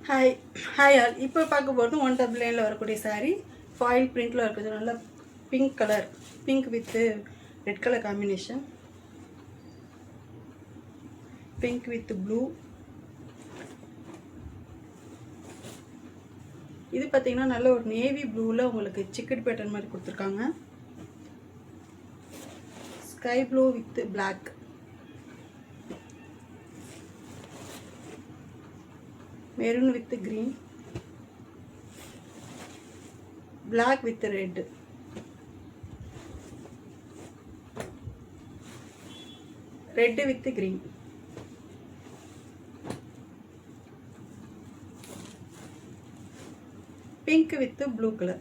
Hi hi all. இப்போ பார்க்க போகிறது 199 வரக்கூடிய சாரீ ஃபாயில் பிரிண்டில் இருக்குது. நல்லா pink colour, pink with red colour combination, pink with blue. இது பார்த்தீங்கன்னா நல்ல ஒரு நேவி ப்ளூவில் உங்களுக்கு சிக்கன் பேட்டர்ன் மாதிரி கொடுத்துருக்காங்க. Sky blue with black, maroon with green, black with red, red with green, pink with blue color.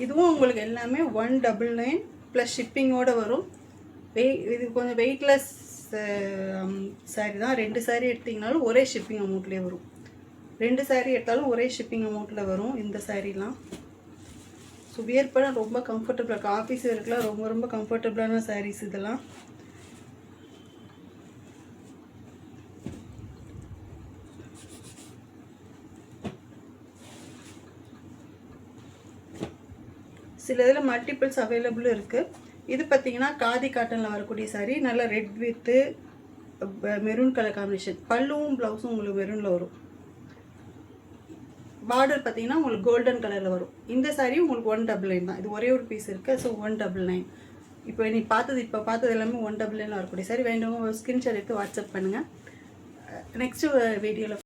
இதுவும் உங்களுக்கு எல்லாமே 199 ப்ளஸ் ஷிப்பிங்கோடு வரும். இது கொஞ்சம் வெயிட்லெஸ் சாரீ தான். 2 சாரீ எடுத்திங்கனாலும் ஒரே ஷிப்பிங் அமௌண்ட்லேயே வரும். 2 சாரீ எடுத்தாலும் ஒரே ஷிப்பிங் அமௌண்ட்டில் வரும் இந்த சாரீலாம். ஸோ வியர் பண்ண ரொம்ப கம்ஃபர்டபுளாக இருக்குது. ஆஃபீஸ் வேர்க்கெலாம் ரொம்ப ரொம்ப கம்ஃபர்டபுளான சாரீஸ் இதெல்லாம். சில இதில் மல்டிபிள்ஸ் அவைலபிள் இருக்குது. இது பார்த்திங்கன்னா காதி காட்டனில் வரக்கூடிய சாரீ. நல்லா red with maroon colour combination. பல்லுவும் ப்ளவுஸும் உங்களுக்கு மெரூனில் வரும். பார்டர் பார்த்திங்கன்னா உங்களுக்கு கோல்டன் கலரில் வரும். இந்த சாரீ உங்களுக்கு 199 தான். இது ஒரே ஒரு பீஸ் இருக்குது. ஸோ 199. இப்போ பார்த்தது எல்லாமே 199 வரக்கூடிய சாரீ. வேண்டவங்க ஸ்க்ரீன்ஷாட் எடுத்து வாட்ஸ்அப் பண்ணுங்கள். நெக்ஸ்ட்டு வீடியோவில்